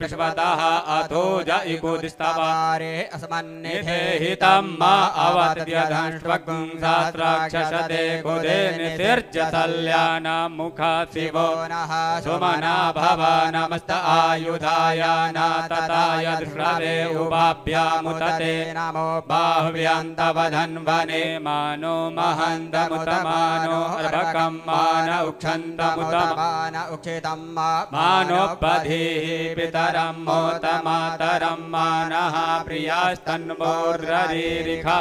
प्रश्वतः अथो जयिकुदिस्तवारे अस्मन्निधे हितं मा अवत्यधंष्वगुं सहस्राक्षसते कुदे नितिर्जसल्यानामुखा शिवो नः सुमना भव नमस्त आयुधाय नातताय दृष्टवे उपाभ्यामुतते नमो बाह्व्यन्तवधन्वने मानो महन्तमुतमानो अर्भकं मान उक्षन्तमुतमान उक्षितं मानोपधीः पितरं मोतमातरं मानः प्रियास्तन्मोर्ररीरिखा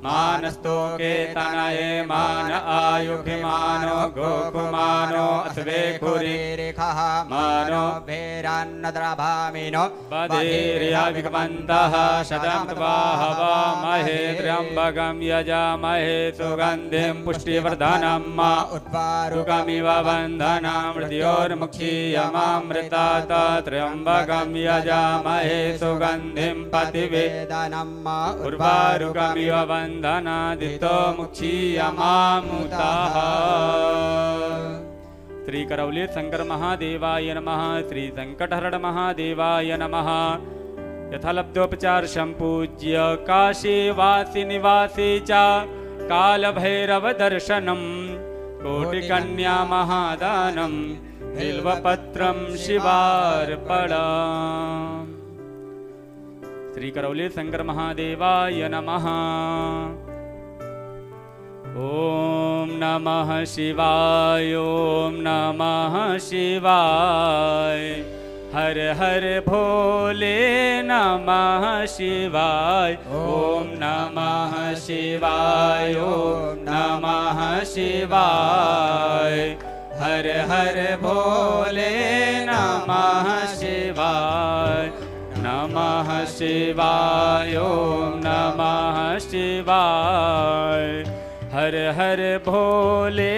मानस्तोके तनये मान आयुभिमानो गोकुमानो अस्वेखुरीरिखः मानो भेरान्नद्रभामिनो बधिर्यभिगमन्तः शतमत्वाहवामहे त्र्यम्बकं यजामहे सुगन्धिं पुष्टिवर्धनं मा उत्पारुकमिव बन्धना मृत्योर्मुक्षीयमामृतात् त्र्यम्बकं यजामहे सुगन्धिं पतिवेदनं मा उर्वारुकमिव बन्धनादितो मुक्षीयमामुताः। श्री करौली शंकर महादेवाय नमः। श्री संकटहरण महादेवाय नमः। यथालब्धोपचार संपूज्य काशीवासी निवासी च कालभैरव दर्शनम कोटिकन्या महादानम बिल्वपत्रम शिवार्पणम्। श्री करौली शंकर महादेवाय नमः। ओम नमः शिवाय ओम नमः शिवाय हर हर भोले नमः शिवाय ओम नमः शिवाय ओम नमः शिवाय हर हर भोले नमः शिवाय नमः शिवाय ओम नमः शिवाय हर हर भोले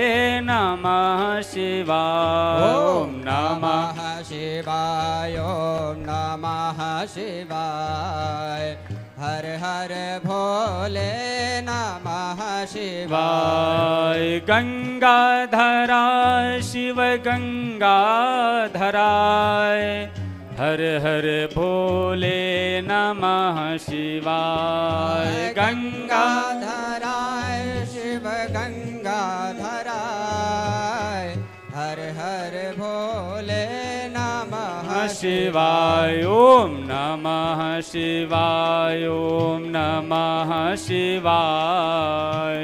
नमः शिवाय ओम नमः शिवाय ओम नमः शिवाय हर हर भोले नमः शिवाय। गंगाधरा शिव गंगाधराय हर हर भोले नमः शिवाय। गंगाधराय शिव गंगाधराय हर हर भोले नमः शिवाय ओम नमः शिवाय ओम नमः शिवाय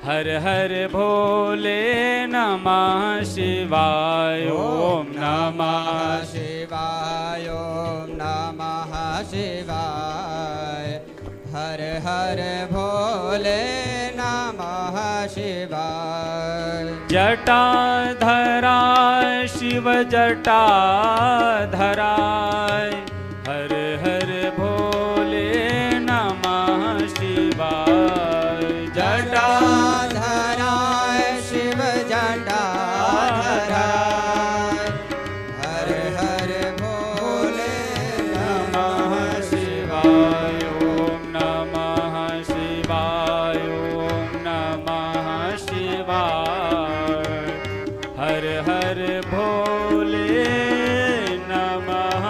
हर हर भोले नमः शिवाय ओम नमः शिवाय ओम नमः शिवाय हर हर भोले नमः शिवाय। जटाधरा शिव जटाधराय हर हर भोले नमः शिवाय। जटाधराय शिव जटाधराय हर हर भोले नमः शिवाय ओम नमः शिवाय ओम नमः शिवाय हर हर भोले नमः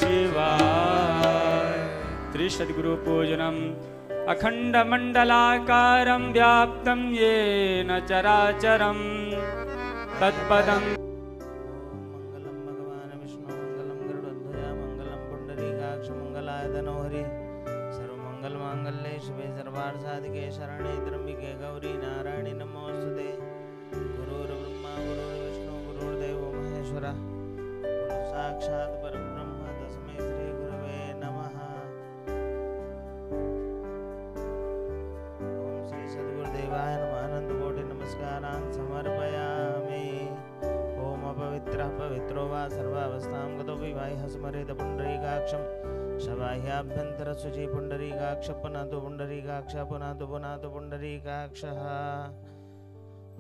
शिवाय। त्रिसद्गुरु पूजनम् अखंड मंडलाकारं व्याप्तं येन चराचरं तत्पदं। मंगलम भगवान विष्णु मंगलम गरुड़ध्वज मंगलम पुंडरीकाक्ष मंगलाय तनोहरि सर्वमंगल मांगल्ये शिवे सर्वार्थ साधिके शरणे त्र्यंबिके गौरी नारायणी नमोस्तुते। गुरुर्ब्रह्मा गुरुर्विष्णु गुरुर्देवो महेश्वरः गुरु साक्षात् परब्रह्म तस्मै श्री गुरवे नमः। ओम श्री सद्गुरुदेवाय नमः। आनंद कोटि नमस्कारान् समर्पयामि। ओम अपवित्रः पवित्रो वा सर्वावस्थां गतोऽपि बाह्यः स्मरेत पुण्डरीकाक्षं शबाह्याभ्यन्तरशुचि पुण्डरीकाक्ष पुनातु पुण्डरीकाक्ष पुनातु पुनातु पुण्डरीकाक्षः।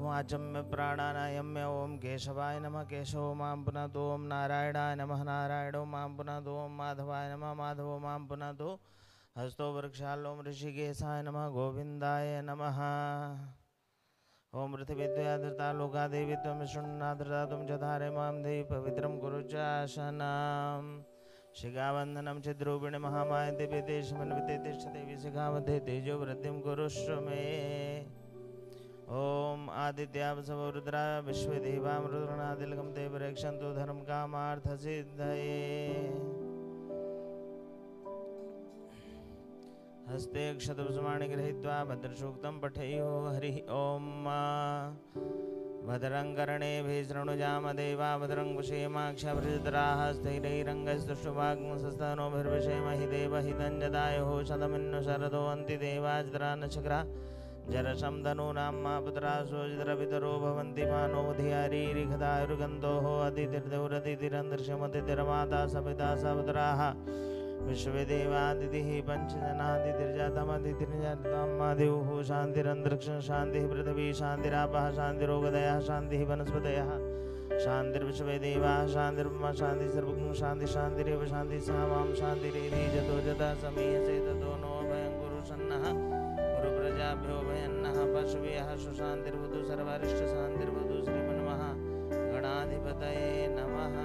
वाचम्य प्राणानायम्य ओम केशवाय नमः केशवो मां पुनातु ओम नारायणाय नमः नारायणो मां पुनातु ओम माधवाय नमः माधवो मां पुनातु हस्तो वृक्षालोम ऋषिकेशाय नमः गोविंदाय नमः। ओम पृथिवीद्वया धृता लोका देवी त्वं शृण्णाधृता त्वं च धारे मां देवी पवित्रं कुरु च आसनं शिखाबन्धनं चिद्रूपिणी महामाय दिव्य देशमन्विते तिष्ठते विशिखामध्ये तेजो वृद्धिं कुरुष्व मे। ओम आदित्याव रुद्रा विश्वदेवां रुद्रनादिलकं ते रक्षन्तु धर्म कामार्थ सिद्धये। हस्ते क्षतपुष्पाणि गृहीत्वा भद्रसूक्तं पठेयुः। हरिः ओम। भद्रं कर्णेभिः शृणुयामदेवा भद्रं पश्येमाक्षभिर्जत्राः स्थैरैरङ्गैस्तुष्टुवाग्मसस्तनोभिर्विषेमहि देवहितं जदायुः शतमिन्नु शरदो अन्ति देवाजरा नक्षत्रा जरशं धनूनां मा पुत्रासोजितरपितरो भवन्ति मानोऽधियारीरिखदायुर्गन्धोः अदितिर्देवरदितिरन्दर्शमतिर्माता सपिता सपुत्राः विश्वदेवादितिः पञ्चजनादितिर्जातमदितिर्जातमादिवुः शान्तिरन्तरिक्षं शान्तिः पृथिवी शान्तिरापः शान्तिरोगदयः शान्तिः वनस्पतयः शान्तिर्विश्वदेवाः शान्तिर्ब्रह्म शान्तिः सर्वगुण शान्ति शान्तिरेव शान्तिः सामां शान्तिरेधि जतो जता समीयसे ततो नो भयं कुरु सन्नः गुरुप्रजाभ्यो भयन्नः पशुभ्यः सुशान्तिर्वतु सर्वारिष्ट शान्तिर्वतु श्रीमन्मः गणाधिपतये नमः।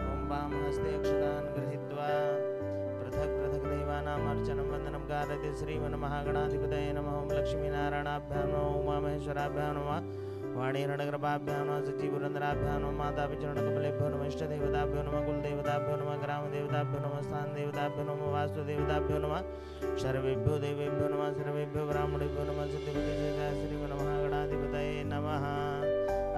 ओम वाम हस्ते अक्षतान् गृहीत्वा पृथक् पृथक् देवानाम् अर्चनं वन्दनं कारयति श्रीमन्महागणाधिपतये नमः। ओम लक्ष्मीनारायणाभ्यां नमः उमामहेश्वराभ्यां नमः वाणीरणकृपाभ्यां नमः सचिपुरन्दराभ्यां नमः मातापितृणकमलेभ्यो नमः इष्टदेवताभ्यो नमः कुलदेवताभ्यो नमः ग्रामदेवताभ्यो नमः स्थानदेवताभ्यो नमः वास्तुदेवताभ्यो नमः सर्वेभ्यो देवेभ्यो नमः सर्वेभ्यो ब्राह्मणेभ्यो नमः सत्यवतीजय श्रीमन्महागणाधिपतये नमः।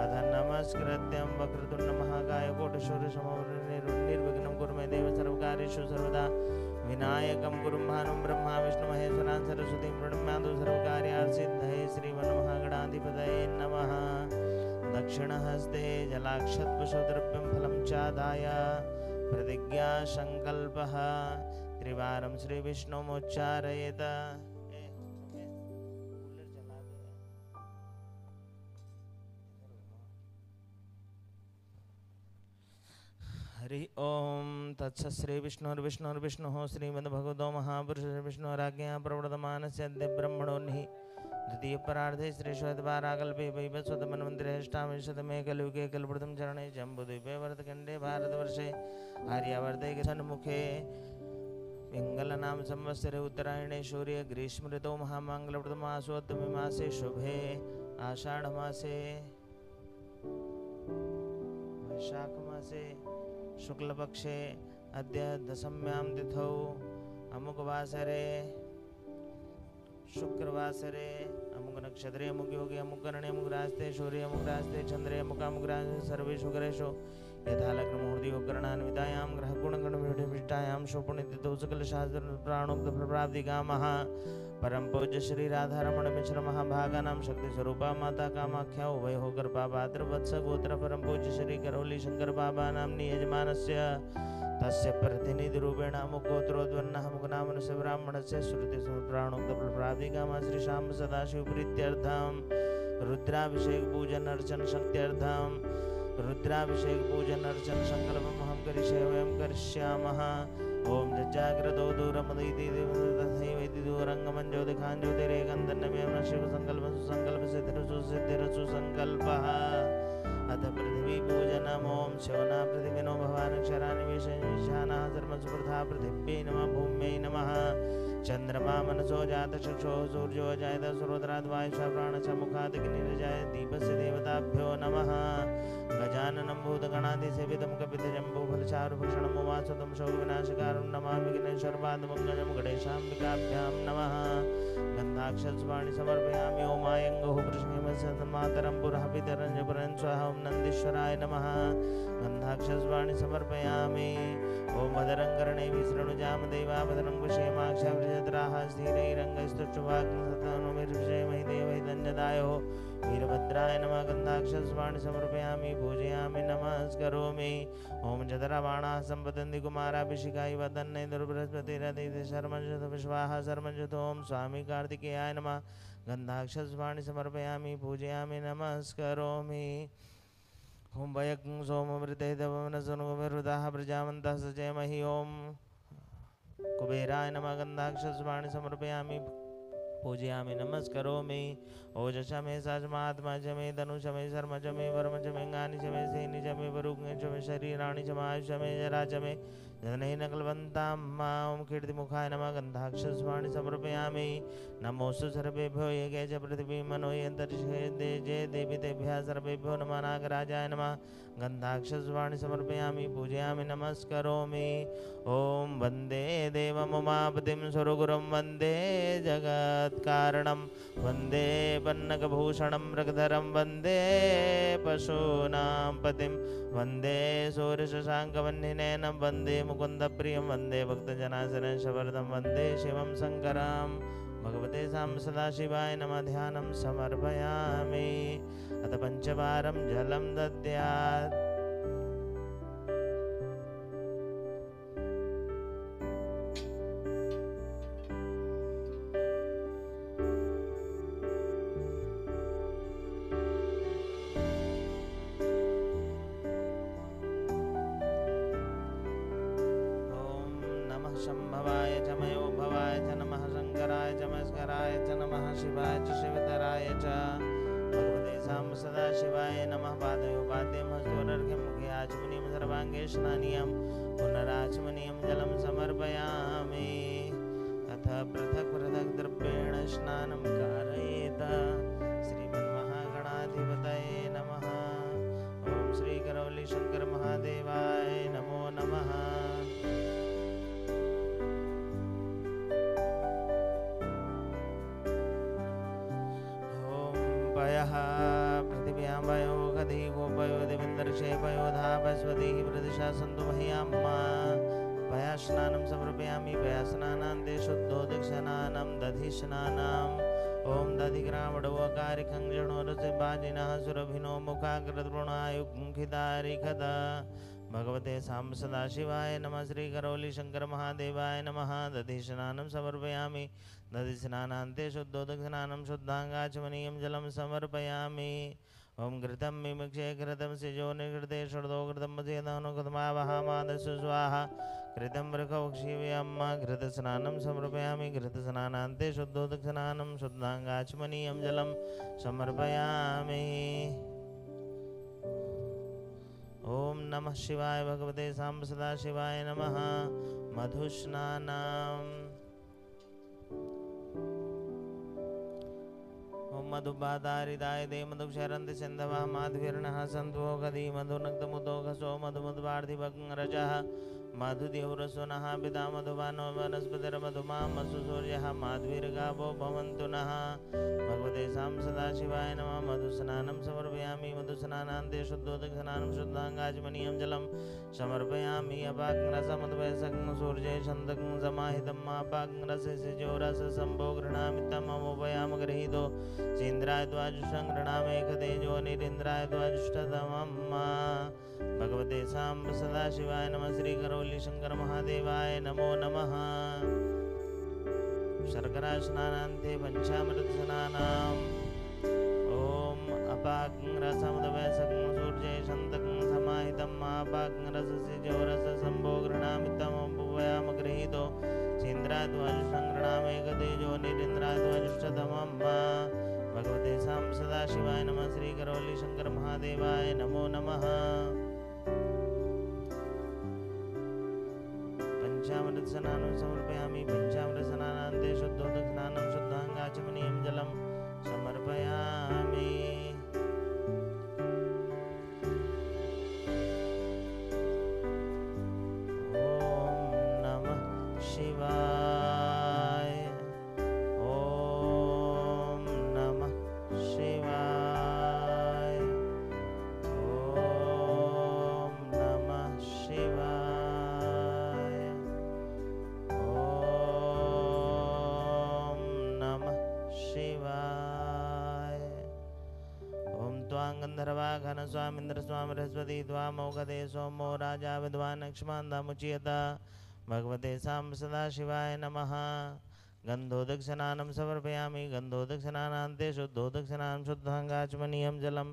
अथ नमस्कृत्यं वक्रतुण्डमहाकाय कोटिसूर्यसमप्रभं कुरु मे देव सर्वकार्येषु सर्वदा विनायकं कुरुं भानुं ब्रह्मा विष्णु महेश्वरान् सरस्वतीं प्रणम्यातु सर्वकार्यार्थसिद्धये श्रीमन्महागणाधिपतये नमः। दक्षिणहस्ते जलाक्षत्पुष्पद्रव्यं फलं चादाय प्रतिज्ञा संकल्पः त्रिवारं श्रीविष्णुमुच्चारयेत्। हरि ओम तत्सत् श्री विष्णुर्विष्णुर्विष्णुः श्रीमद्भगवतो महापुरुषस्य विष्णुराज्ञया प्रवर्तमानस्य अद्य ब्रह्मणोऽन्हि द्वितीयपरार्धे श्रीश्वेतवाराकल्पे वैवस्वतमन्वन्तरेष्टाविंशतमे कलियुगे कल्पप्रथम चरणे जम्बूद्वीपे भरतखण्डे भारतवर्षे आर्यावर्ते सन्मुखे पिङ्गलनाम संवत्सरे उत्तरायणे सूर्य ग्रीष्म ऋतौ महामङ्गलप्रदमासोत्तमे मासे शुभे आषाढ़मासे वैशाखमासे शुक्लपक्षे अद्य दशम्यां तिथौ अमुकवासरे शुक्रवासरे अमुक नक्षत्रे अमुक योगे अमुक करणे अमुक रास्ते सूर्य अमुक रास्ते चंद्रे अमुक रास्ते सर्वेषु ग्रहेषु यथा लग्न मुहूर्तयो करणान्वितायां ग्रहगुणगणविष्टायां शोभनितिथौ सकलशास्त्र प्राणोक्त प्राप्तिकामः परम पूज्य श्री राधारमण मिश्र महाभागानां शक्ति स्वरूपा माता कामाख्या उभयो कृपा पात्र वत्स गोत्र परम पूज्य श्री करौली शंकर बाबा नाम्नि यजमानस्य तस्य प्रतिनिधि रूपेण अमुकोत्रोद्वन्नः मुखनामनस्य ब्राह्मणस्य श्रुति प्राणोक्त प्राप्तिकामः श्री शाम सदाशिव प्रीत्यर्थं रुद्राभिषेक पूजन अर्चन शक्त्यर्थं रुद्राभिषेक पूजन अर्चन संकल्पमहं करिष्ये वयं करिष्यामः। ओम जज्जाग्रतो दूरमदिति तथैवेति दूरंगमं ज्योतिखां ज्योतिरेकन्दन्नमेव शिव संकल्प सुसंकल्प सिद्धिरसु संकल्पः। अथ पृथ्वी पूजनम् ओम शिवना पृथिविनो भवानक्षराणि विशेषानः धर्मस्पर्धा पृथिव्यै नमः भूम्यै नमः। चंद्रमा मनसो जात चक्षुः सूर्यो जायत सर्वत्राद् वायुषा प्राणश्च मुखात् अग्निर्जाय दीपस्य देवताभ्यो नमः। गजाननं भूतगणाधिसेवितं कपितजम्बूफलचारुभक्षणम् उमासुतं शोकविनाशकारं नमामि विघ्नेश्वरपादपङ्कजं गणेशाम्बिकाभ्यां नमः। गन्धाक्षस्वाणि समर्पयामि ओमायङ्गुः कृष्णेमसन्मातरं पुरः पितरं च पुरं स्वः ओं नन्दीश्वराय नमः। गन्धाक्षस्वाणि समर्पयामि ओं भद्रं कर्णेभिः शृणुयामदेवा भद्रं पश्येमाक्षभिर्जत्राः स्थिरैरङ्गैस्तुष्टुवाग्मसतनुभिर्विषेमहि देवहितं जदायुः वीरभद्राय नमः। गन्धाक्षस्वाणि समर्पयामि पूजयामि नमस्करोमि। ओम जतराबाणाः सम्पतन्ति कुमाराभिषेका इव तन्ने दुर्बृहस्पतिरदिति शर्मञ्जतो विश्वाः शर्मञ्जतो। ओम स्वामी कार्तिकेयाय नमः। गन्धाक्षस्वाणि समर्पयामि पूजयामि नमस्करोमि। ओम वयं सोमवृते दवनसनुगुरुदाः प्रजावन्तः सचेमहि। ओम कुबेराय नमः। गन्धाक्षस्वाणि समर्पयामि पूजयामि नमस्करोमि। ओजस मे सजमात्मा च मे धनुष मे शर्म च मे वर्म च मे गानि च मे सेनि च मे वरुग्नि च मे शरीराणि च मे आयुष मे जरा च मे जननेन कल्पन्तां ॐ कीर्तिमुखाय नमः गन्धाक्षस्वाणि समर्पयामि नमोऽस्तु सर्वेभ्यो ये के च पृथिवी मनो यन्तरिक्षे जे देवी तेभ्यः सर्वेभ्यो नमः नागराजाय नमः गन्धाक्षस्वाणि समर्पयामि पूजयामि नमस्करोमि ॐ वन्दे देवमुमापतिं सुरगुरुं वन्दे जगत्कारणं वन्दे पन्नगभूषणं मृगधरं वन्दे पशूनां पतिं वन्दे सूर्यशशाङ्कवह्निनयनं वन्दे मुकुन्दप्रियं वन्दे भक्तजनाशनशवर्धं वन्दे शिवं शङ्करं भगवते सां सदाशिवाय नमः ध्यानं समर्पयामि अथ पञ्चवारं जलं दद्यात् शंभवाय च मयोभवाय च नमः शंकराय च मस्कराय च नमः शिवाय च शिवधराय च भगवते सां सदाशिवाय नमः पादयोपाद्यं हस्तोरर्घ्यं मुखे आचमनीयं सर्वाङ्गे स्नानीयं पुनराचमनीयं जलं समर्पयामि अथ पृथक् पृथक् द्रव्येण स्नानं कारयेत श्रीमन्महागणाधिपतये नमः ॐ श्रीकरौली शंकर महादेवाय नमो नमः पृथिव्यां वयो गति गोपयो देवेन्द्रशे पयोधा बस्वतिः प्रदिशा सन्तु मह्यां पयास्नानं समर्पयामि पयास्नानान्ते शुद्धोदकस्नानं दधिस्नानम् ॐ दधिग्रामडवकारिखं जणोरसिबाजिनः सुरभिनो मुखाग्रद्रोणायुग्मुखितारिखद भगवते सां सदाशिवाय नमः श्रीकरौली शंकर महादेवाय नमः दधिस्नानं समर्पयामि दधिस्नानान्ते शुद्धोदकस्नानं शुद्धाङ्गाचमनीयं जलं समर्पयामि ॐ घृतं मिमिक्षे घृतं सिजो निघृते षड्दो घृतं मसेदनुघृतमावहामादस्सु स्वाहा घृतं वृखौक्षीव्यं घृतस्नानं समर्पयामि घृतस्नानान्ते शुद्धोदकस्नानं शुद्धाङ्गाचमनीयं जलं समर्पयामि ॐ नमः शिवाय भगवते सां सदाशिवाय नमः मधुस्नानम् ॐ मधुबाधारिदाय दे मधुक्षरन्ति सिन्धवः माध्वीर्णः सन्त्वो गदी मधुनक्तमुदोघसो मधुमधुवार्धिभग्रजः मधुदेवरसुनः पिता मधुवानो वनस्पतिर्मधुमां सूर्यः माध्वीर्गावो भवन्तु नः भगवते सां सदाशिवाय नमः मधुस्नानं समर्पयामि मधुस्नानान्ते शुद्धोदकस्नानं शुद्धाङ्गाचमनीयं जलं समर्पयामि अपाग्रसमद्वयसं सूर्ये छन्दकं समाहितम् अपाग्रससिजोरससम्भो गृह्णामि तममुपयाम गृहीतो चीन्द्राय द्वाजुषं गृह्णामेकतेजो निरीन्द्राय द्वाजुष्टतमम् भगवते सां सदाशिवाय नमः श्रीकरौली शंकर महादेवाय नमो नमः शर्करा स्नानान्ते पंचामृतस्नानाम् ॐ अपाग्रसमद्वयसं सूर्ये छन्दकं समाहितम् अपाग्रससिजोरससम्भो गृह्णामि तममुपयाम गृहीतो चीन्द्राय द्वाजुषं गृह्णामेकतेजो निरीन्द्राय द्वाजुष्टतमम् भगवते सां सदाशिवाय नमः श्रीकरौली शंकर महादेवाय नमो नमः पंचामृतस्नानं समर्पयामि पंचामृतस्नानान्ते शुद्धोदकस्नानं शुद्धाङ्गाचमनीयं जलं समर्पयामि ॐ नमः शिवाय ॐ नमः शिवाय ॐ नमः शिवाय ॐ नमः शिवाय ॐ त्वां गन्धर्वा घनस्वामिन्द्र स्वामी बृहस्पति त्वामौघते सोमो राजा विद्वान् अक्ष्मान्दामुच्यत भगवते सां सदाशिवाय नमः गन्धोदकस्नानं समर्पयामि गन्धोदकस्नानान्ते शुद्धोदकस्नानं शुद्धाङ्गाचमनीयं जलं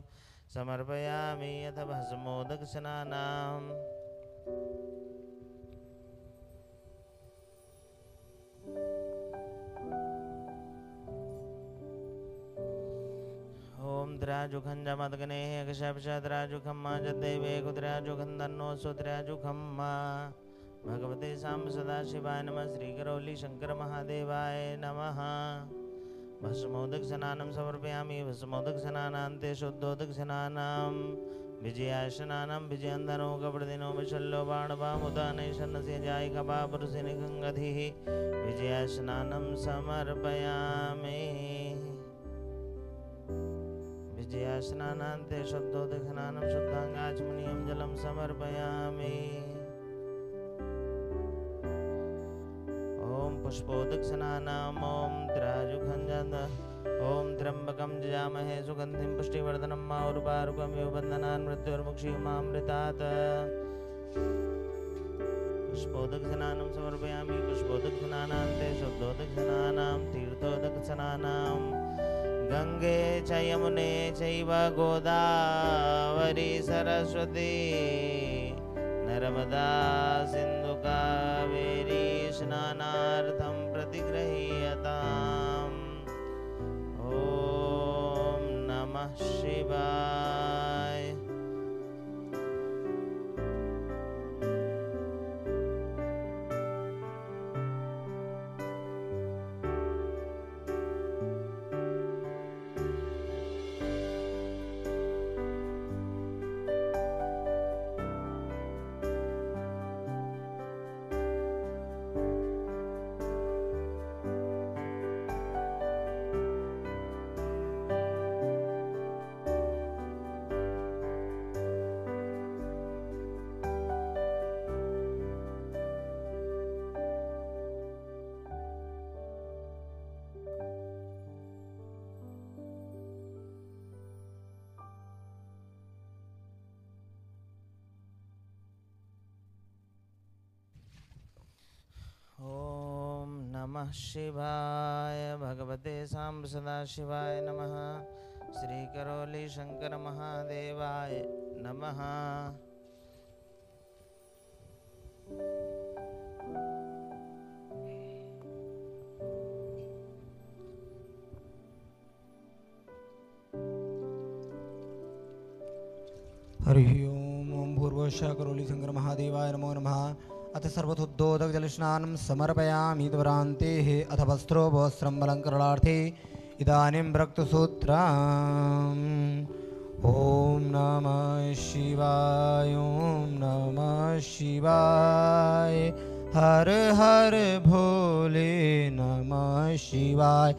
समर्पयामि अथ भस्मोदकस्नानम् ॐ द्राजुखं जमद्गनेः कशपशद्राजुखं मा जद्दैवे कुद्राजुखं तन्नो सुद्राजुखं मा भगवते सांब सदाशिवाय नमः। श्री करौली शंकर महादेवाय नमः। भस्मोदक स्नानं समर्पयामि। भस्मोदक स्नानान्ते शुद्धोदक स्नानां विजयाशनानां विजयन्दनो कपड़दिनो विशल्लो बाणवामुदानैशन्नस्य जायिकपा पुरुषिनि गङ्गधिः विजयाशनानं समर्पयामि। विजयाशनानान्ते शुद्धोदक स्नानं शुद्धाङ्गाचमनीयं जलं समर्पयामि। ओम पुष्पोदक स्नानाम ओम त्राजुखंजन ओम त्र्यंबकं जजामहे सुगंधिं पुष्टिवर्धनम् उर्वारुकमिव बन्धनान् मृत्युर्मुक्षीमामृतात्। पुष्पोदक स्नानं समर्पयामि। पुष्पोदक स्नानान्ते शुद्धोदक स्नानां तीर्थोदक स्नानां गंगे च यमुने चैव गोदावरी सरस्वती नर्मदा सिंधु कावेरी स्नानार्थं प्रतिगृह्यताम्। ओम नमः शिवाय। ओम नमः शिवाय। भगवते सांब सदाशिवाय नमः। श्री करौली शंकर महादेवाय नमः। हरि ओम भूर्भुवः करौली शंकर महादेवाय नमो नमः। अथ सर्वथोद्दोदक जलस्नानं समर्पयामि। द्वरान्तेः अथ वस्त्रो वस्त्रम् अलङ्करणार्थे इदानीं रक्तसूत्रम्। ॐ नमः शिवाय। ॐ नमः शिवाय। हर हर भोले नमः शिवाय। ॐ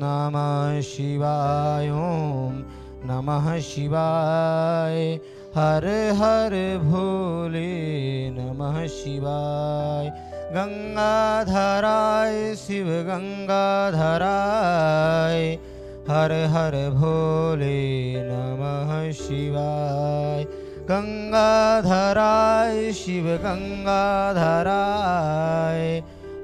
नमः शिवाय। ॐ नमः शिवाय। हर हर भोले नमः शिवाय। गंगाधराय शिव गंगाधराय हर हर भोले नमः शिवाय। गंगाधराय शिव गंगाधराय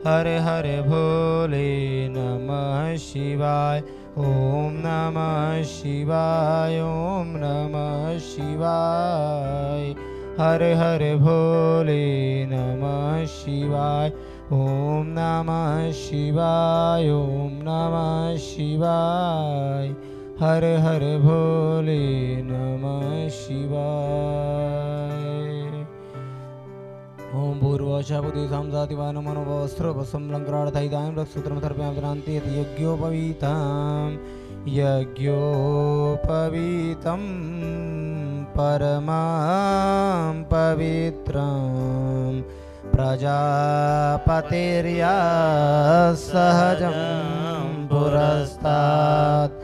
हर हर भोले नमः शिवाय। ओम नमः शिवाय। ओम नमः शिवाय। हर हर भोले नमः शिवाय। ओम नमः शिवाय। ओम नमः शिवाय। हर हर भोले नमः शिवाय। ओम भूर्भुवः सामसातिवान मनोवस्त्रवसं लङ्करार्थैदायं रक्षसूत्रं सर्पयामि। द्रान्ते यज्ञोपवीतं परमां पवित्रं प्रजापतिर्या सहजं पुरस्तात्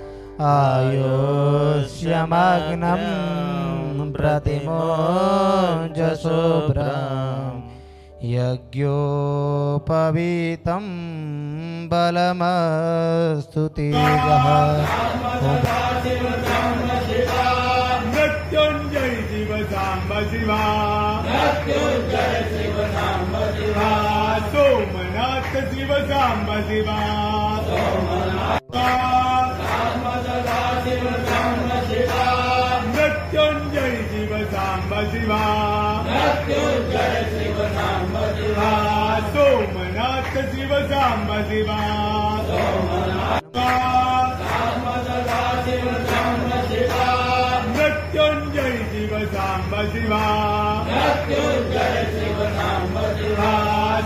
आयुष्यमग्नं प्रतिमोजशुभ्रम् यज्ञोपवीतं बलमस्तु तेजः। मृत्युंजय शिव सांब शिवा। मृत्युंजय शिव सांब शिवा। सोमनाथ शिव सांब शिवा। मृत्युंजय शिव सांब शिवा। मृत्युंजय शिव सांब शिवा। सोमनाथ शिव सांब शिवा। मृत्युंजय शिव सांब शिवा। मृत्युंजय शिव सांब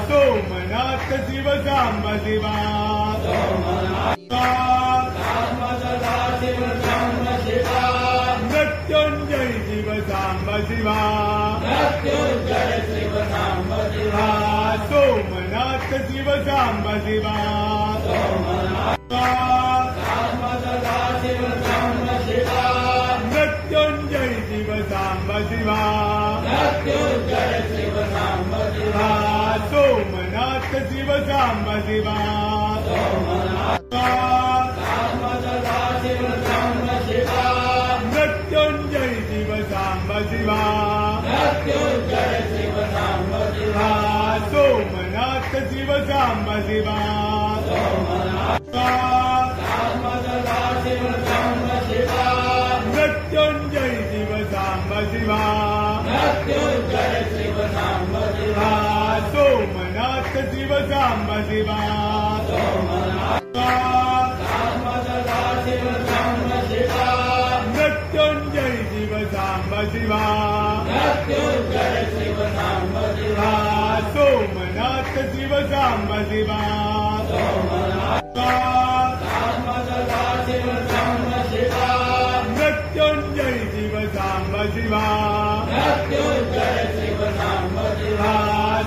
सोमनाथ शिव सांब शिवा मृत्युंजय शिव सांब शिवा सोमनाथ शिव सांब शिवा मृत्युंजय शिव सांब शिवा सोमनाथ शिव सांब शिवा मृत्युंजय शिव सांब शिवा सोमनाथ शिव सांब शिवा मृत्युंजय शिव सांब शिवा सोमनाथ शिव सांब शिवा मृत्युंजय शिव सांब शिवा सोमनाथ शिव सांब शिवा मृत्युंजय शिव सांब शिवा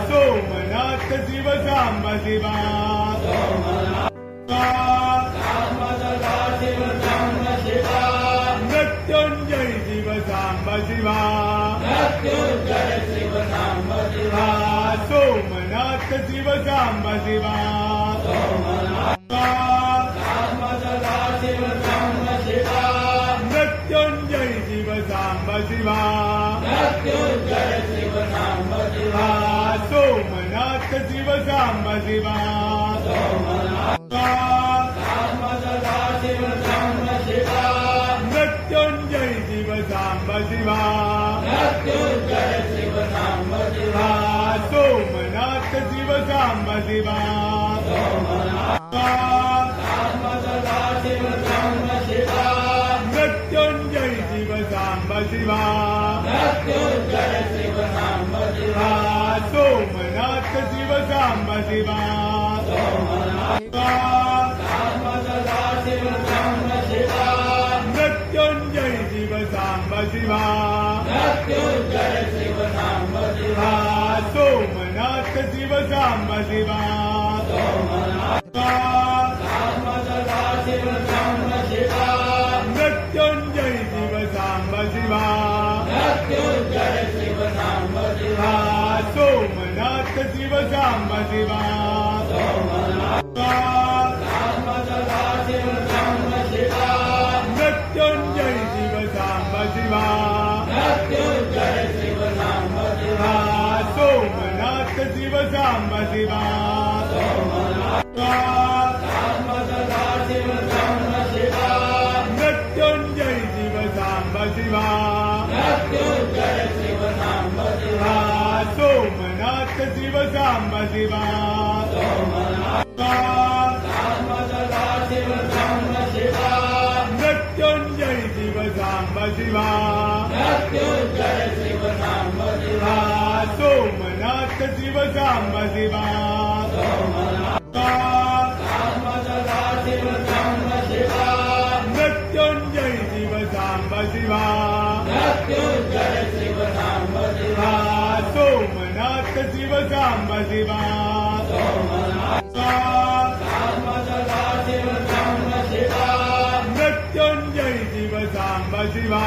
सोमनाथ शिव सांब शिवा मृत्युंजय शिव सांब शिवा सोमनाथ शिव सांब शिवा मृत्युंजय शिव सांब शिवा सोमनाथ शिव सांब शिवा मृत्युंजय शिव सांब शिवा सोमनाथ शिव सांब शिवा मृत्युंजय शिव सांब शिवा सोमनाथ शिव सांब शिवा मृत्युंजय शिव सांब शिवा सोमनाथ शिव सांब शिवा मृत्युंजय शिव सांब शिवा सोमनाथ शिव सांब शिवा मृत्युंजय शिव सांब शिवा सोमनाथ शिव सांब शिवा मृत्युंजय शिव सांब शिवा सोमनाथ शिव सांब शिवा मृत्युंजय शिव सांब शिवा सोमनाथ शिव सांब शिवा मृत्युंजय शिव सांब शिवा सोमनाथ शिव सांब शिवा मृत्युंजय शिव सांब शिवा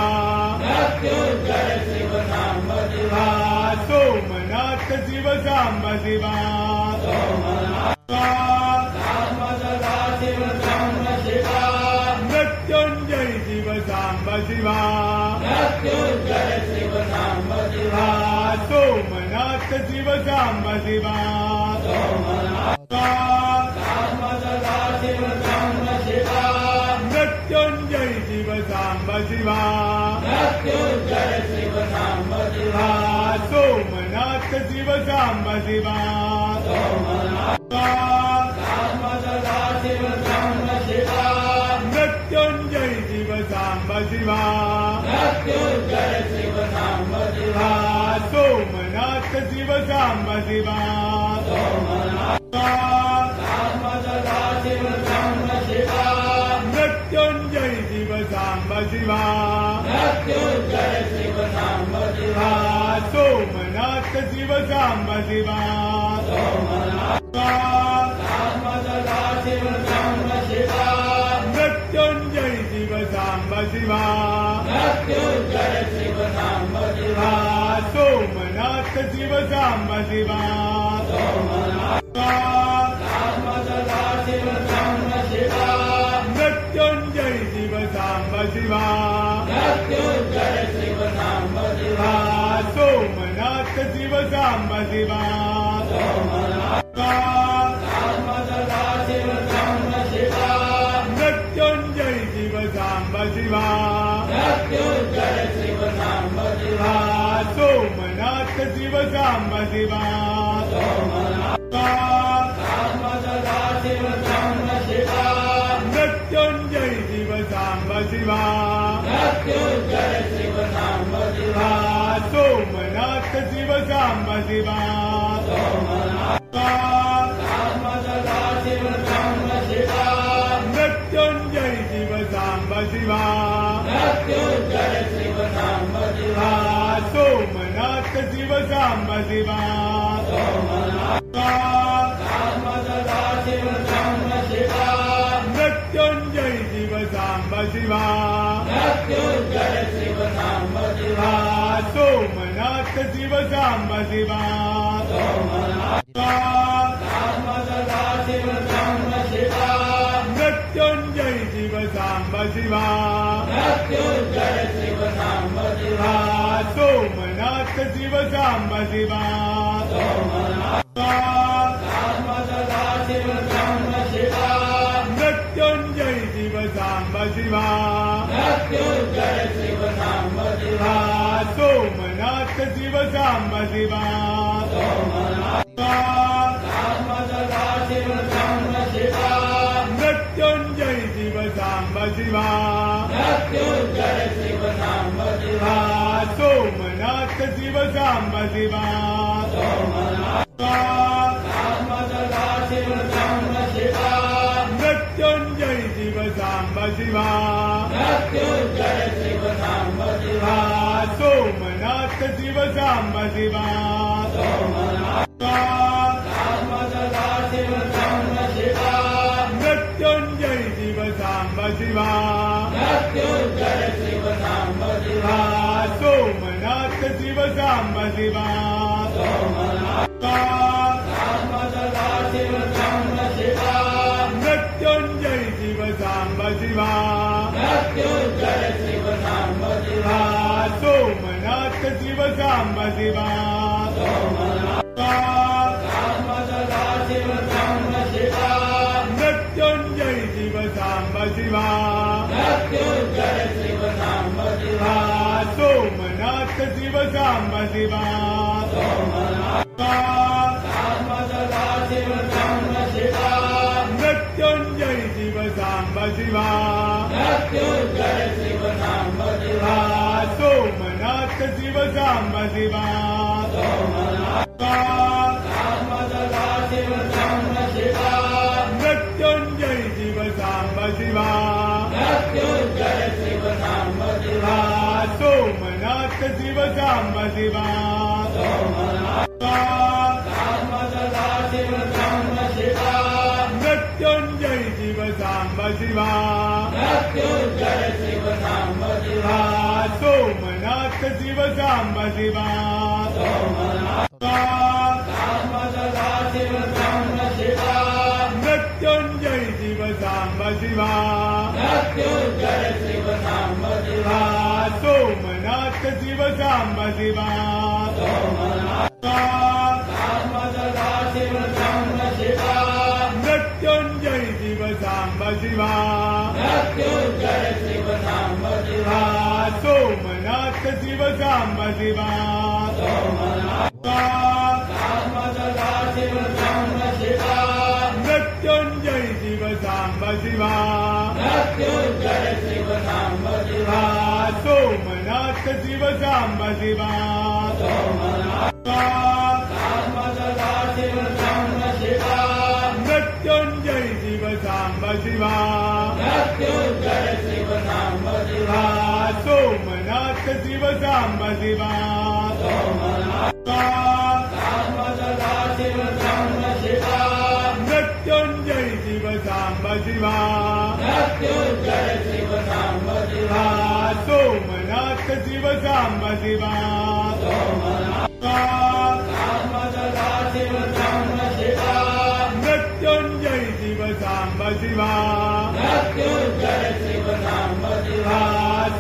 सोमनाथ शिव सांब शिवा मृत्युंजय शिव सांब शिवा सोमनाथ शिव सांब शिवा मृत्युंजय शिव सांब शिवा सोमनाथ शिव सांब शिवा मृत्युंजय शिव सांब शिवा सोमनाथ शिव सांब शिवा शिवा मृत्युंजय शिव सांब शिवा सोमनाथ शिव सांब शिवा सदा शिव सांब शिवा मृत्युंजय शिव सांब शिवा मृत्युंजय शिव सांब शिवा सोमनाथ शिव सांब शिवा सदा शिव सांब शिवा मृत्युंजय शिव सांब शिवा मृत्युंजय शिव सांब शिवा सोमनाथ शिव सांब शिवा सदा शिव सांब शिवा मृत्युंजय शिव सांब शिवा मृत्युंजय शिव सांब शिवा सोमनाथ शिव सांब शिवा सदा शिव सांब शिवा मृत्युंजय शिव सांब शिवा मृत्युंजय शिव सांब शिवा सोमनाथ शिव सांब शिवा सदा शिव सांब शिवा मृत्युंजय शिव सांब शिवा मृत्युंजय शिव सांब शिवा सोमनाथ शिव सांब शिवा सदा शिव सांब शिवा मृत्युंजय शिव सांब शिवा मृत्युंजय शिव सांब शिवा सोमनाथ शिव सांब शिवा सदा शिव सांब शिवा मृत्युंजय शिव सांब शिवा मृत्युंजय शिव सांब शिवा सोमनाथ शिव सांब शिवा सदा शिव सांब शिवा मृत्युंजय शिव सांब शिवा मृत्युंजय शिव सांब शिवा सोमनाथ शिव सांब शिवा सदा शिव सांब शिवा मृत्युंजय शिव सांब शिवा मृत्युंजय शिव सांब शिवा सोमनाथ शिव सांब शिवा सदा शिव सांब शिवा मृत्युंजय शिव सांब शिवा मृत्युंजय शिव सांब शिवा सोमनाथ शिव सांब शिवा सदा शिव सांब शिवा मृत्युंजय शिव सांब शिवा मृत्युंजय शिव सांब शिवा सोमनाथ शिव सांब शिवा सदा शिव सांब शिवा मृत्युंजय शिव सांब शिवा मृत्युंजय शिव सांब शिवा सोमनाथ शिव सांब शिवा सदा शिव सांब शिवा मृत्युंजय शिव सांब शिवा मृत्युंजय शिव सांब शिवा सोमनाथ शिव सांब शिवा सदा शिव सांब शिवा मृत्युंजय शिव सांब शिवा मृत्युंजय शिव सांब शिवा सोमनाथ शिव सांब शिवा सदा शिव सांब शिवा मृत्युंजय शिव सांब शिवा मृत्युंजय शिव सांब शिवा सोमनाथ शिव सांब शिवा सदा शिव सांब शिवा मृत्युंजय शिव सांब शिवा मृत्युंजय शिव सांब शिवा सोमनाथ शिव सांब शिवा सदा शिव सांब शिवा मृत्युंजय शिव सांब शिवा मृत्युंजय शिव सांब शिवा सोमनाथ शिव सांब शिवा सदा शिव सांब शिवा मृत्युंजय शिव सांब शिवा मृत्युंजय शिव सांब शिवा सोमनाथ शिव सांब शिवा सदा शिव सांब शिवा मृत्युंजय शिव सांब शिवा मृत्युंजय शिव सांब शिवा सोमनाथ शिव सांब शिवा सदा शिव सांब शिवा मृत्युंजय शिव सांब शिवा मृत्युंजय शिव सांब शिवा शिव साम्ब शिवा मृत्युंजय शिव साम्ब शिवा सोमनाथ शिव साम्ब शिवा मृत्युंजय शिव साम्ब शिवा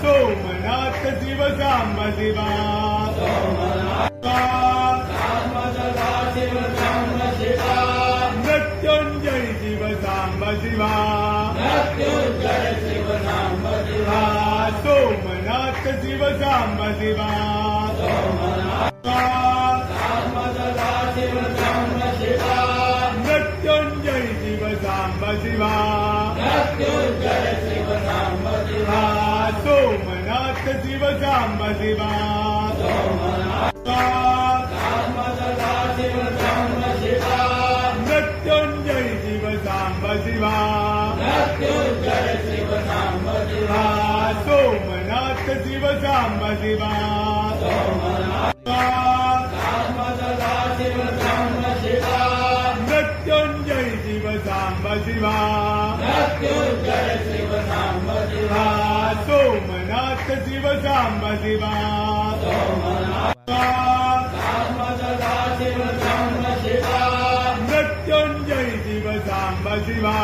सोमनाथ शिव साम्ब शिवा मृत्युंजय शिव साम्ब शिवा सोमनाथ शिव साम्ब शिवा मृत्युंजय शिव साम्ब शिवा सोमनाथ शिव साम्ब शिवा मृत्युंजय शिव साम्ब शिवा सोमनाथ शिव साम्ब शिवा मृत्युंजय शिव साम्ब शिवा सोमनाथ शिव साम्ब शिवा मृत्युंजय शिव साम्ब शिवा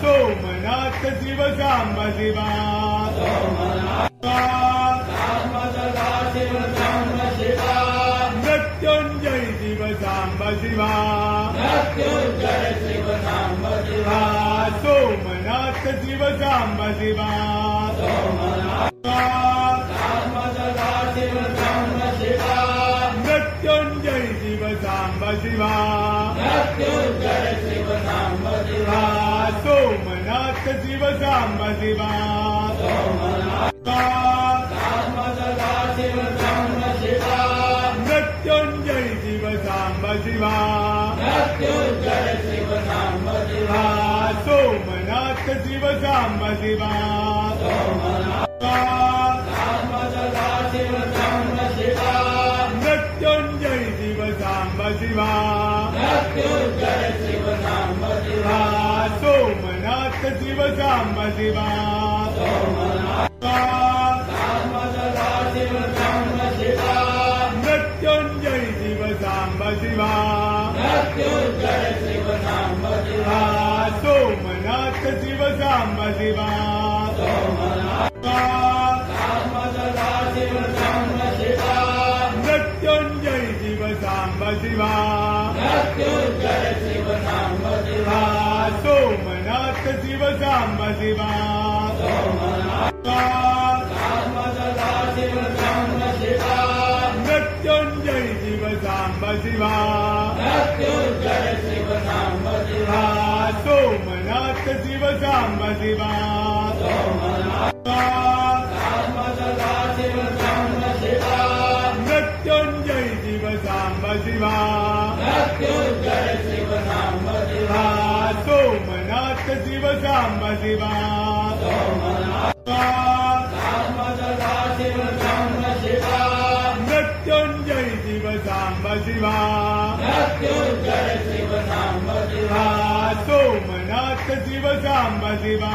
सोमनाथ शिव साम्ब शिवा मृत्युंजय शिव साम्ब शिवा सोमनाथ शिव साम्ब शिवा मृत्युंजय शिव साम्ब शिवा सोमनाथ शिव साम्ब शिवा मृत्युंजय शिव साम्ब शिवा सोमनाथ शिव साम्ब शिवा मृत्युंजय शिव साम्ब शिवा सोमनाथ शिव साम्ब शिवा मृत्युंजय शिव साम्ब शिवा सोमनाथ शिव साम्ब शिवा मृत्युंजय शिव साम्ब शिवा सोमनाथ शिव साम्ब शिवा मृत्युंजय शिव साम्ब शिवा सोमनाथ शिव साम्ब शिवा मृत्युंजय शिव साम्ब शिवा सोमनाथ शिव साम्ब शिवा मृत्युंजय शिव साम्ब शिवा सोमनाथ शिव साम्ब शिवा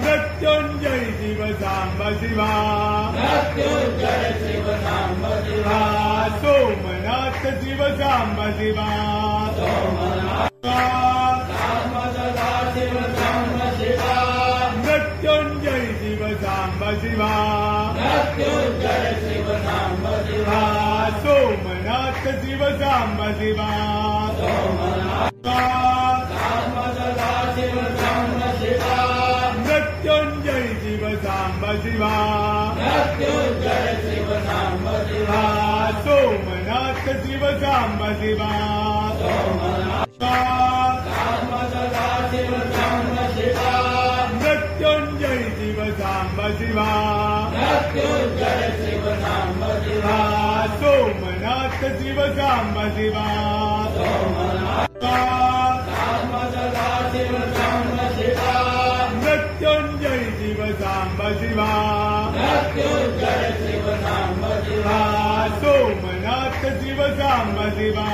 मृत्युंजय शिव साम्ब शिवा सोमनाथ शिव साम्ब शिवा मृत्युंजय शिव साम्ब शिवा सोमनाथ शिव साम्ब शिवा मृत्युंजय शिव साम्ब शिवा सोमनाथ शिव साम्ब शिवा मृत्युंजय शिव साम्ब शिवा सोमनाथ शिव साम्ब शिवा सांब शिवा मृत्युंजय शिव सांब शिवा सोमनाथ शिव सांब शिवा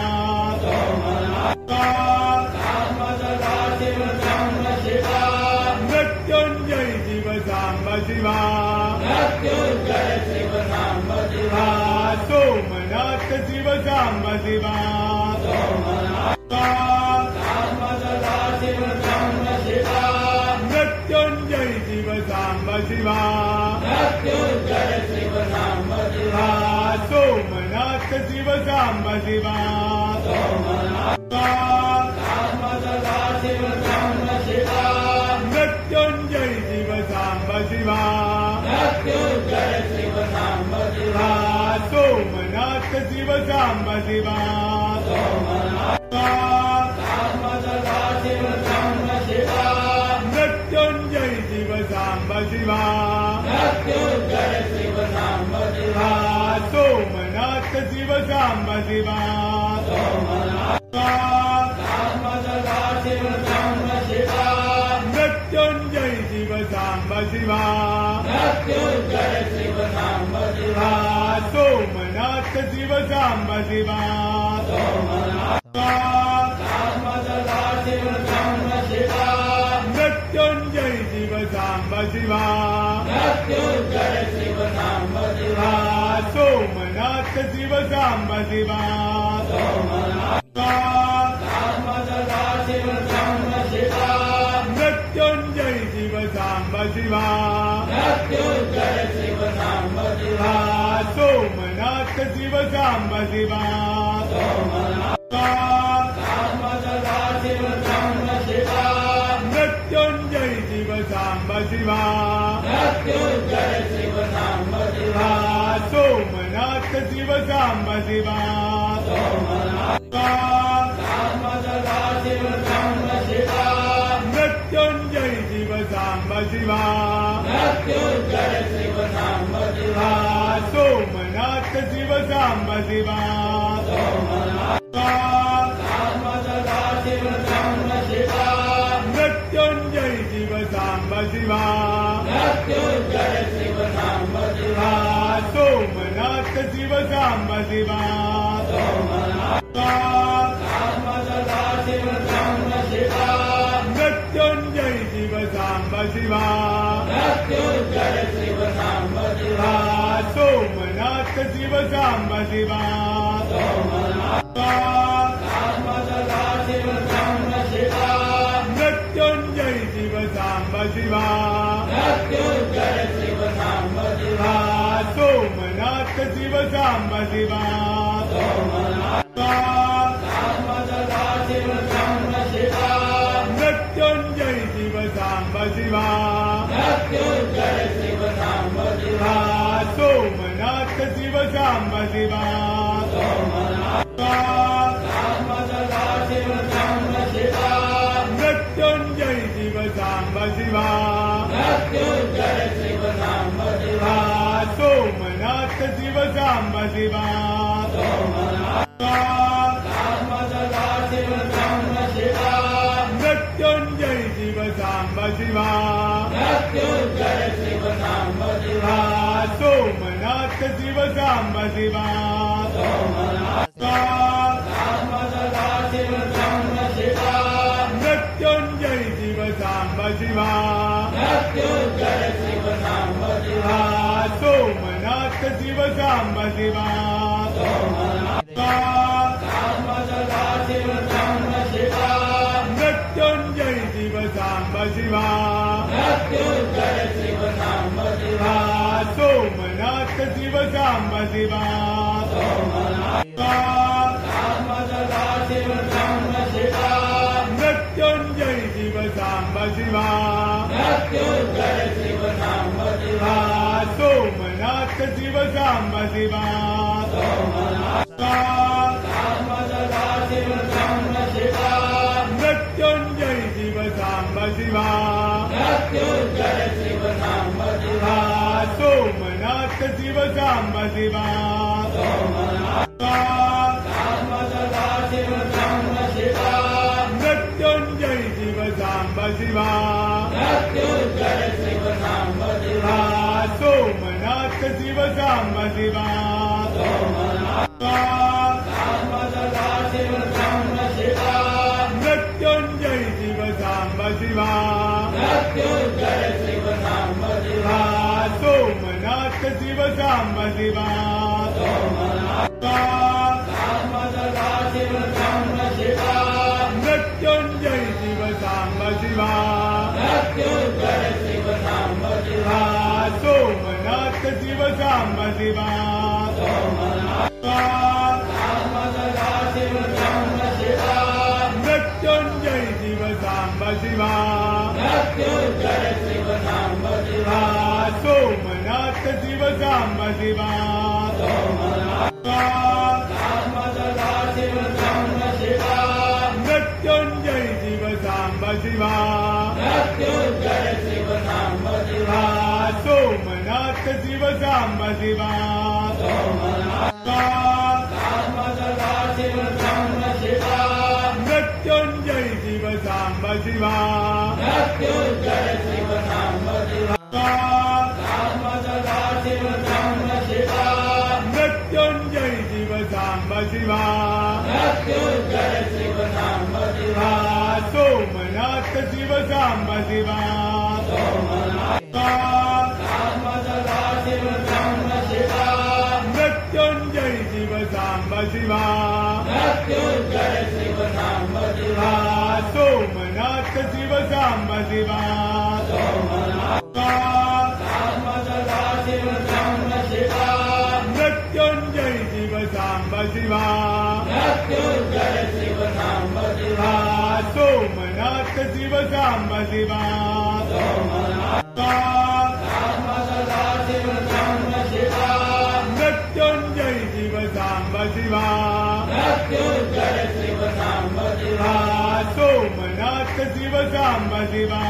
सदा शिव सांब शिवा मृत्युंजय शिव सांब शिवा मृत्युंजय शिव सांब शिवा सोमनाथ शिव सांब शिवा सदा शिव सांब शिवा मृत्युंजय शिव सांब शिवा मृत्युंजय शिव सांब शिवा सोमनाथ शिव सांब शिवा सदा शिव सांब शिवा मृत्युंजय शिव सांब शिवा मृत्युंजय शिव सांब शिवा सोमनाथ शिव सांब शिवा सदा शिव सांब शिवा मृत्युंजय शिव सांब शिवा मृत्युंजय शिव सांब शिवा सोमनाथ शिव सांब शिवा सदा शिव सांब शिवा मृत्युंजय शिव सांब शिवा मृत्युंजय शिव सांब शिवा सोमनाथ शिव सांब शिवा सदा शिव सांब शिवा मृत्युंजय शिव सांब शिवा मृत्युंजय शिव सांब शिवा सोमनाथ शिव सांब शिवा सदा शिव सांब शिवा मृत्युंजय शिव सांब शिवा मृत्युंजय शिव सांब शिवा सोमनाथ शिव सांब शिवा सदा शिव सांब शिवा मृत्युंजय शिव सांब शिवा मृत्युंजय शिव सांब शिवा सोमनाथ शिव सांब शिवा सदा शिव सांब शिवा मृत्युंजय शिव सांब शिवा मृत्युंजय शिव सांब शिवा सोमनाथ शिव सांब शिवा सदा शिव सांब शिवा मृत्युंजय शिव सांब शिवा मृत्युंजय शिव सांब शिवा सोमनाथ शिव सांब शिवा सदा शिव सांब शिवा मृत्युंजय शिव सांब शिवा मृत्युंजय शिव सांब शिवा सोमनाथ शिव सांब शिवा सदा शिव सांब शिवा मृत्युंजय शिव सांब शिवा मृत्युंजय शिव सांब शिवा सोमनाथ शिव सांब शिवा सदा शिव सांब शिवा मृत्युंजय शिव सांब शिवा मृत्युंजय शिव सांब शिवा सोमनाथ शिव सांब शिवा सदा शिव सांब शिवा मृत्युंजय शिव सांब शिवा मृत्युंजय शिव सांब शिवा सोमनाथ शिव सांब शिवा सदा शिव सांब शिवा मृत्युंजय शिव सांब शिवा मृत्युंजय शिव सांब शिवा सोमनाथ शिव सांब शिवा सदा शिव सांब शिवा मृत्युंजय शिव सांब शिवा मृत्युंजय शिव सांब शिवा सोमनाथ शिव सांब शिवा सदा शिव सांब शिवा मृत्युंजय शिव सांब शिवा मृत्युंजय शिव सांब शिवा सोमनाथ शिव सांब शिवा सदा शिव सांब शिवा मृत्युंजय शिव सांब शिवा मृत्युंजय शिव सांब शिवा सोमनाथ शिव सांब शिवा सदा शिव सांब शिवा मृत्युंजय शिव सांब शिवा मृत्युंजय शिव सांब शिवा सोमनाथ शिव सांब शिवा सदा शिव सांब शिवा मृत्युंजय शिव सांब शिवा मृत्युंजय शिव सांब शिवा सोमनाथ शिव सांब शिवा मृत्युंजय शिव सांब शिवा सोमनाथ शिव सांब शिवा मृत्युंजय शिव सांब शिवा सोमनाथ शिव सांब शिवा मृत्युंजय शिव सांब शिवा सोमनाथ शिव सांब शिवा मृत्युंजय शिव सांब शिवा सोमनाथ शिव सांब शिवा मृत्युंजय शिव सांब शिवा मृत्युंजय शिव सांब शिवा सोमनाथ शिव सांब शिवा मृत्युंजय शिव सांब शिवा सोमनाथ शिव सांब शिवा मृत्युंजय शिव सांब शिवा सोमनाथ शिव सांब शिवा मृत्युंजय शिव सांब शिवा सोमनाथ शिव सांब शिवा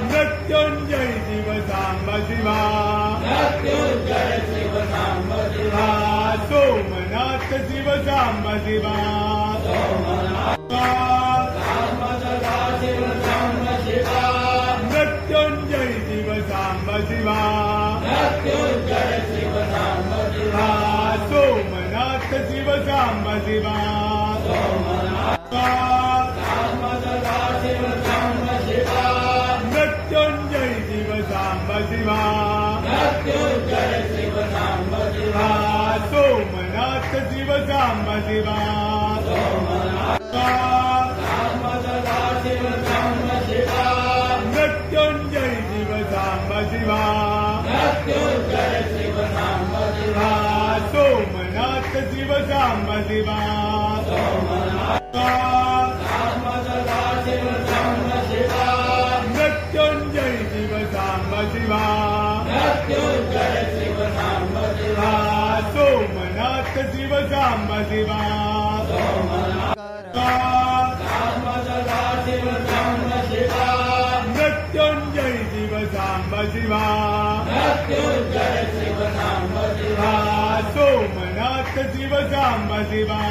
मृत्युंजय शिव सांब शिवा सोमनाथ शिव सांब शिवा मृत्युंजय शिव सांब शिवा सोमनाथ शिव सांब शिवा मृत्युंजय शिव सांब शिवा सोमनाथ शिव सांब शिवा मृत्युंजय शिव सांब शिवा सोमनाथ शिव सांब शिवा मृत्युंजय शिव सांब शिवा सोमनाथ शिव सांब शिवा मृत्युंजय शिव सांब शिवा सोमनाथ शिव सांब शिवा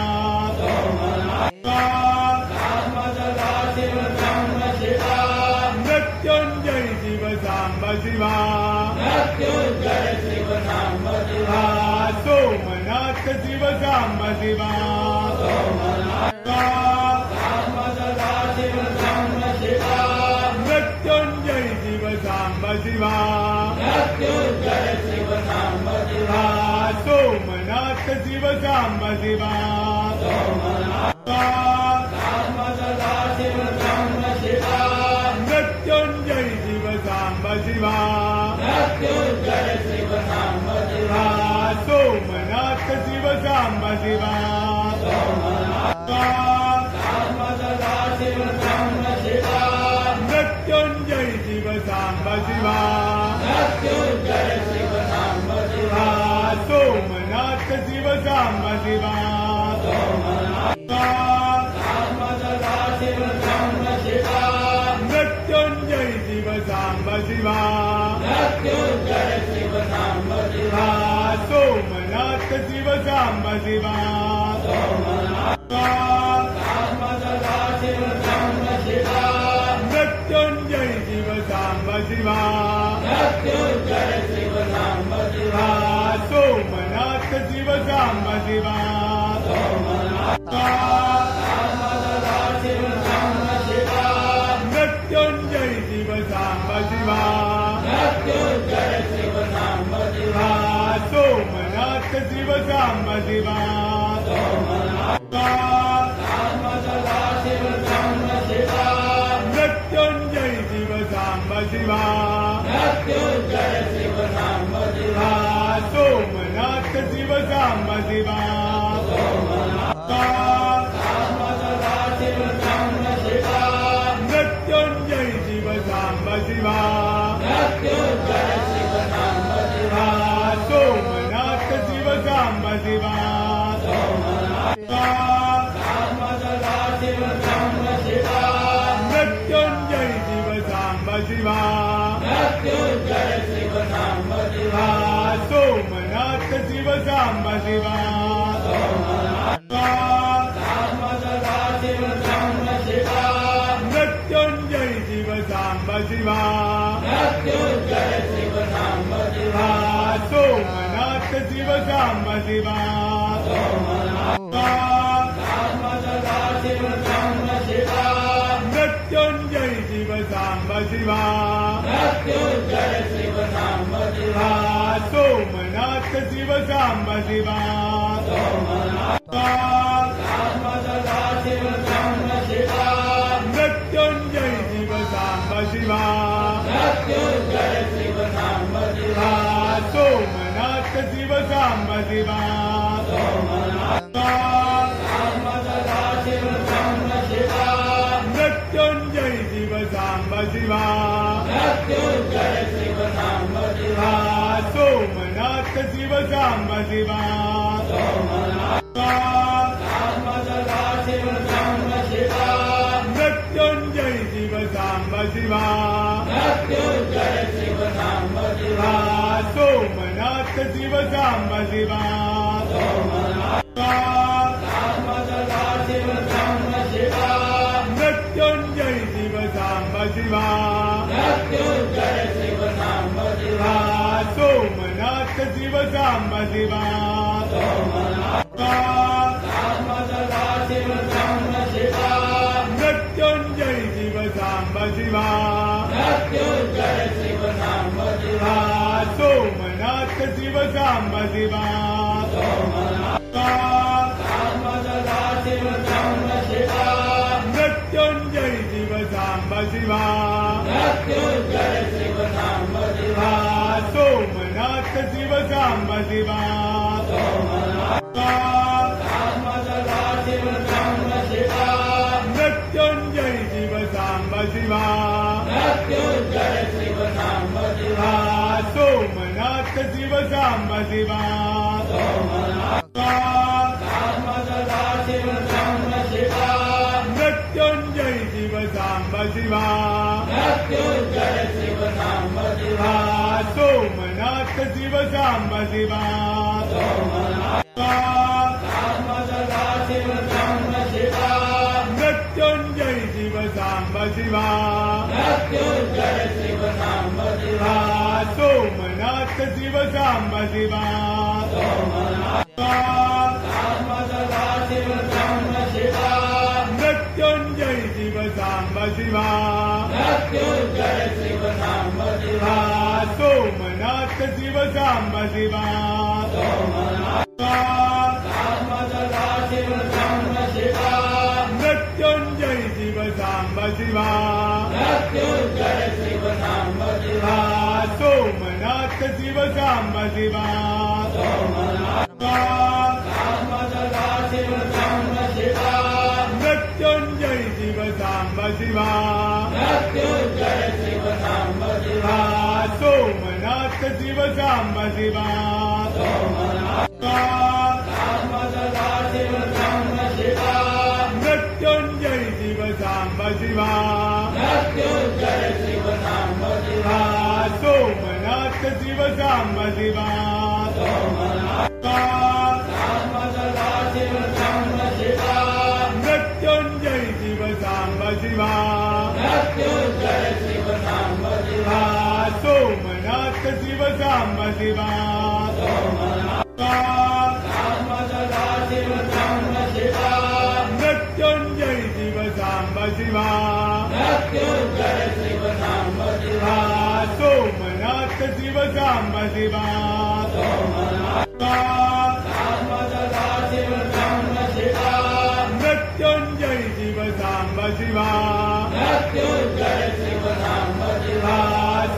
मृत्युंजय शिव सांब शिवा सोमनाथ शिव सांब शिवा मृत्युंजय शिव सांब शिवा सोमनाथ शिव सांब शिवा मृत्युंजय शिव सांब शिवा सोमनाथ शिव सांब शिवा मृत्युंजय शिव सांब शिवा सोमनाथ शिव सांब शिवा मृत्युंजय शिव सांब शिवा सोमनाथ शिव सांब शिवा शिवा सोमनाथ शिव सांब शिवा मृत्युंजय शिव सांब शिवा सोमनाथ शिव सांब शिवा मृत्युंजय शिव सांब शिवा सोमनाथ शिव सांब शिवा मृत्युंजय शिव सांब शिवा सोमनाथ शिव सांब शिवा मृत्युंजय शिव सांब शिवा सोमनाथ शिव सांब शिवा मृत्युंजय शिव सांब शिवा सोमनाथ शिव सांब शिवा मृत्युंजय शिव सांब शिवा सोमनाथ शिव सांब शिवा मृत्युंजय शिव सांब शिवा सोमनाथ शिव सांब शिवा मृत्युंजय शिव सांब शिवा सोमनाथ शिव सांब शिवा मृत्युंजय शिव सांब शिवा सोमनाथ शिव सांब शिवा मृत्युंजय शिव सांब शिवा सोमनाथ शिव सांब शिवा मृत्युंजय शिव सांब शिवा सोमनाथ शिव सांब शिवा मृत्युंजय शिव सांब शिवा सोमनाथ शिव सांब शिवा मृत्युंजय शिव सांब शिवा सोमनाथ शिव सांब शिवा मृत्युंजय शिव सांब शिवा सोमनाथ शिव सांब शिवा मृत्युंजय शिव सांब शिवा सोमनाथ शिव सांब शिवा मृत्युंजय शिव सांब शिवा सोमनाथ शिव सांब शिवा मृत्युंजय शिव सांब शिवा सोमनाथ शिव सांब शिवा मृत्युंजय शिव सांब शिवा सोमनाथ शिव सांब शिवा मृत्युंजय शिव सांब शिवा सोमनाथ शिव सांब शिवा मृत्युंजय शिव सांब शिवा सोमनाथ शिव सांब शिवा मृत्युंजय शिव सांब शिवा सोमनाथ शिव सांब शिवा मृत्युंजय शिव सांब शिवा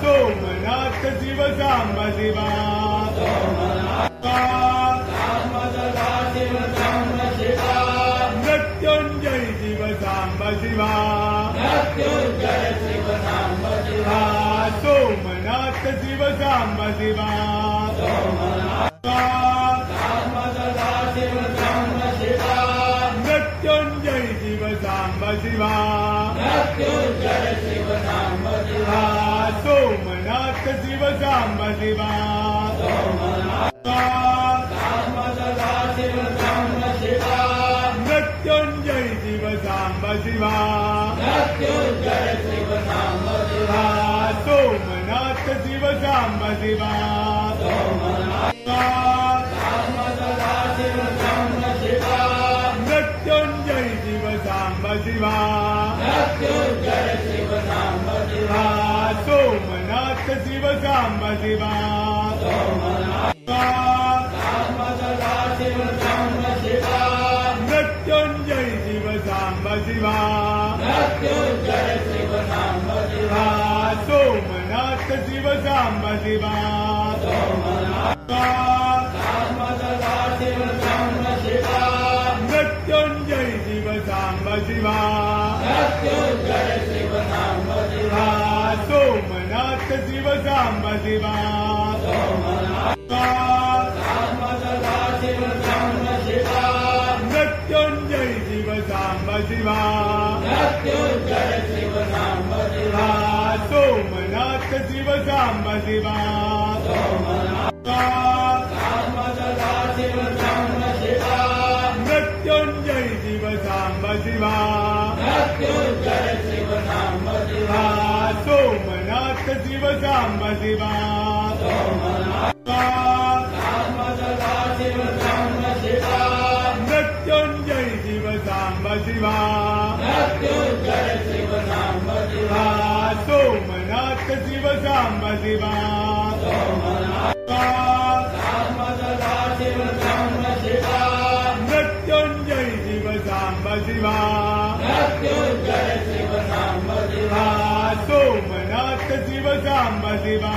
सोमनाथ शिव सांब शिवा मृत्युंजय शिव सांब शिवा सोमनाथ शिव सांब शिवा मृत्युंजय शिव सांब शिवा सोमनाथ शिव सांब शिवा मृत्युंजय शिव सांब शिवा सोमनाथ शिव सांब शिवा मृत्युंजय शिव सांब शिवा सोमनाथ शिव सांब शिवा मृत्युंजय शिव सांब शिवा सोमनाथ शिव सांब शिवा मृत्युंजय शिव सांब शिवा सोमनाथ शिव सांब शिवा मृत्युंजय शिव सांब शिवा सोमनाथ शिव सांब शिवा मृत्युंजय शिव सांब शिवा सोमनाथ शिव सांब शिवा मृत्युंजय शिव सांब शिवा सोमनाथ शिव सांब शिवा मृत्युंजय शिव सांब शिवा सोमनाथ शिव सांब शिवा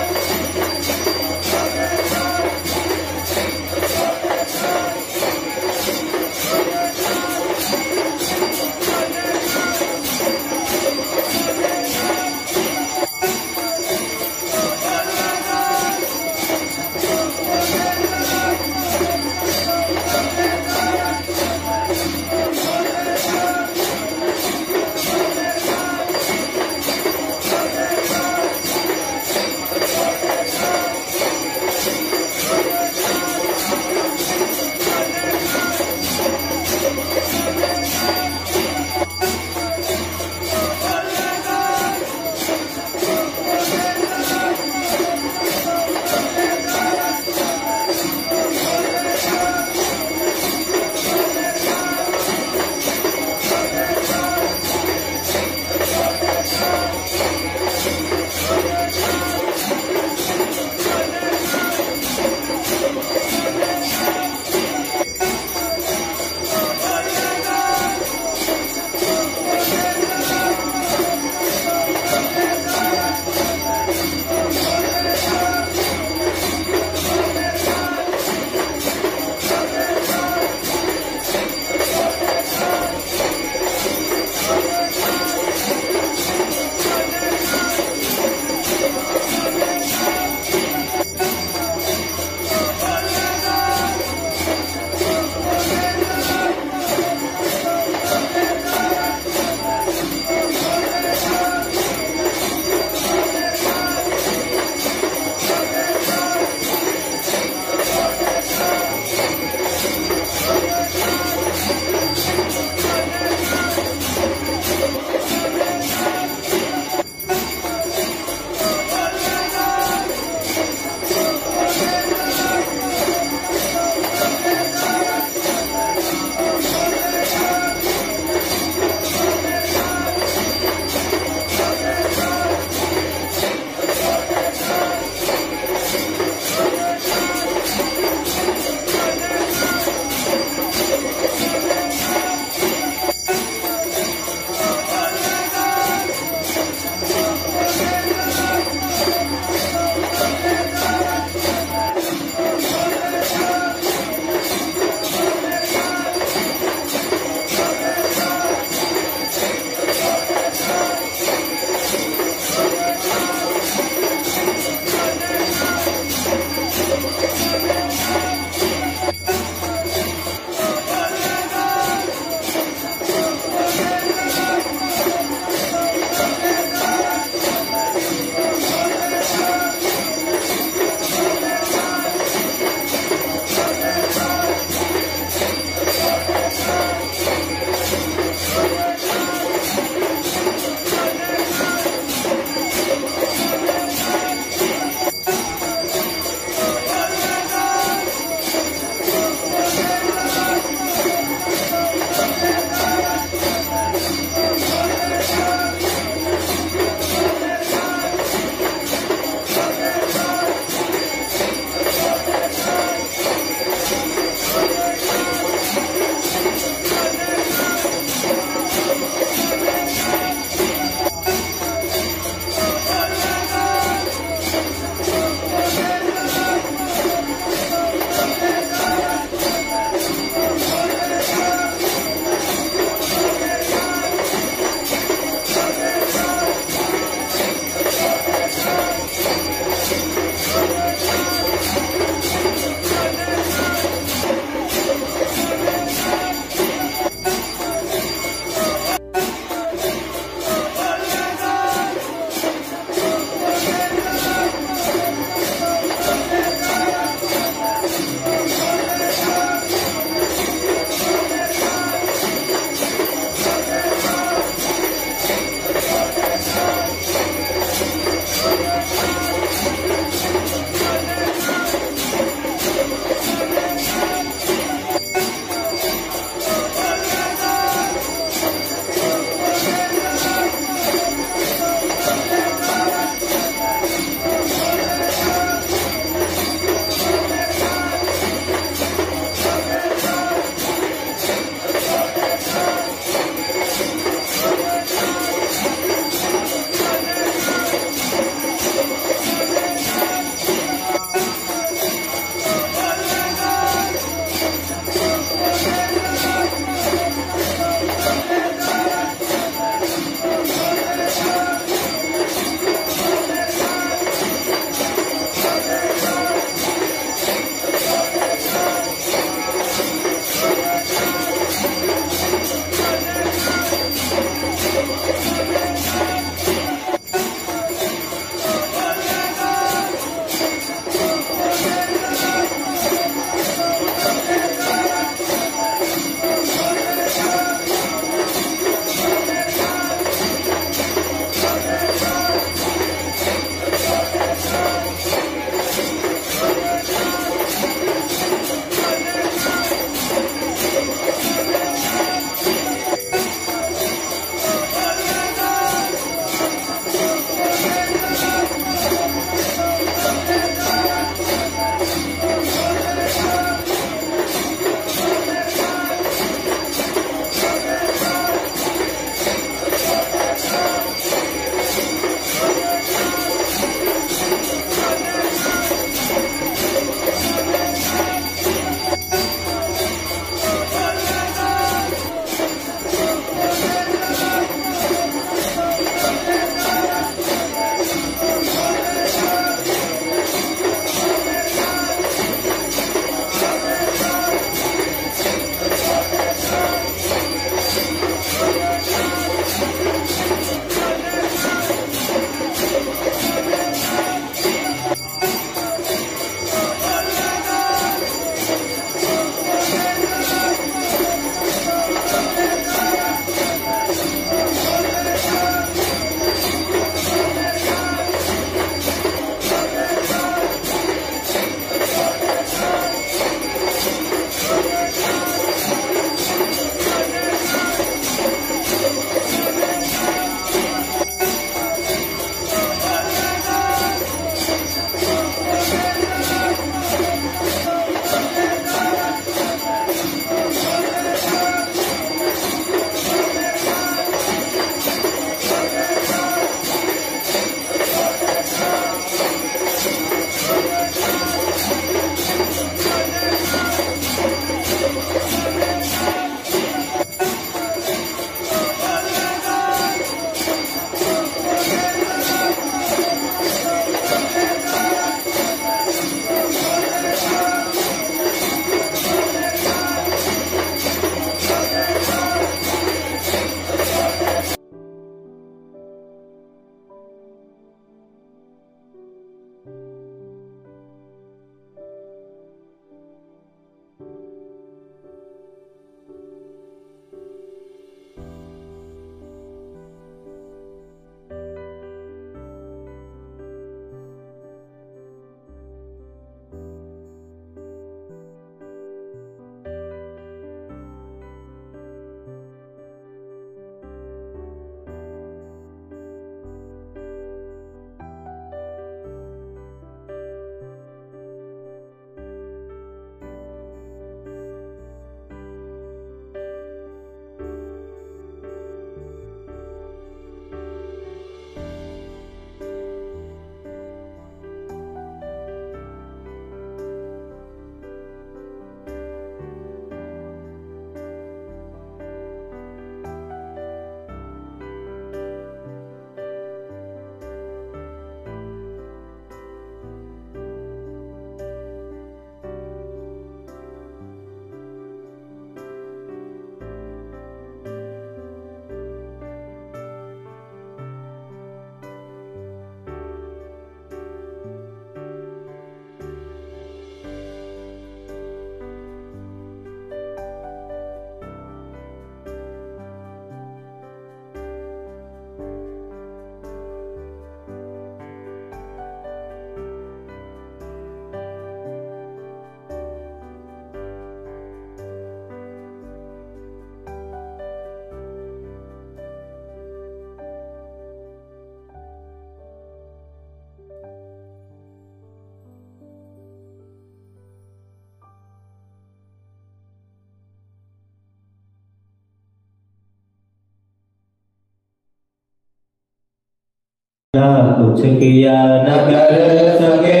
ना कुछ किया न कर सके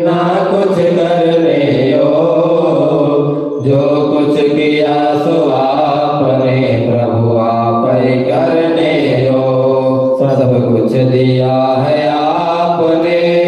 ना कुछ करने जो कुछ किया सो आपने प्रभु आप ही करने सब कुछ दिया है आपने